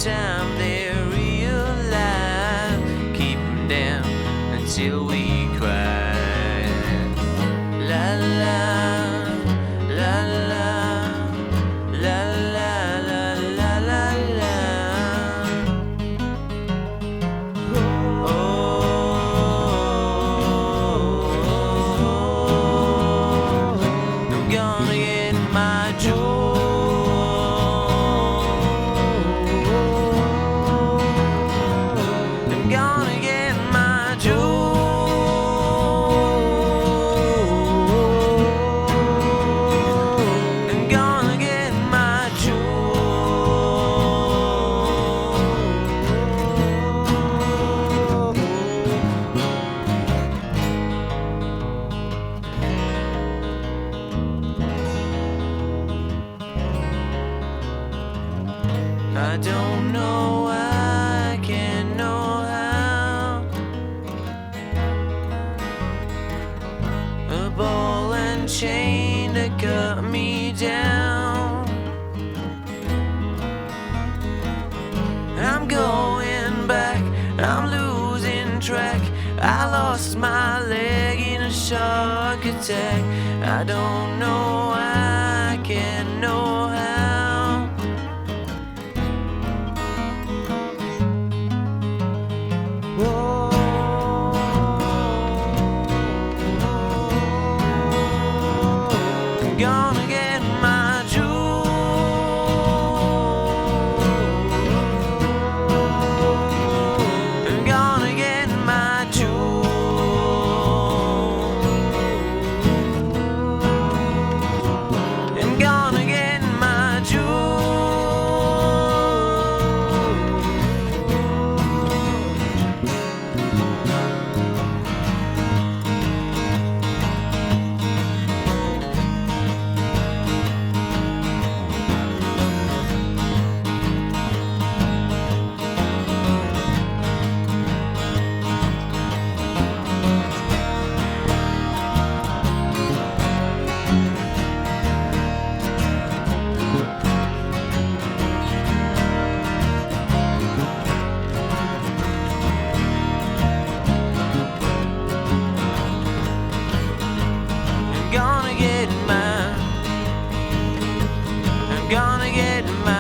time they realize, keep them down until we cry. La la, la la, la la, la la, la la. Oh, I'm gonna get my joy. I'm gonna get my joy. I don't know why, I can't know how. A ball and chain to cut me down. I'm going back, I'm losing track. I lost my leg in a shark attack. I don't know why, I can't know how. I'm gonna get my jewel. I'm gonna get my jewel. I'm gonna get my jewel. I'm gonna get my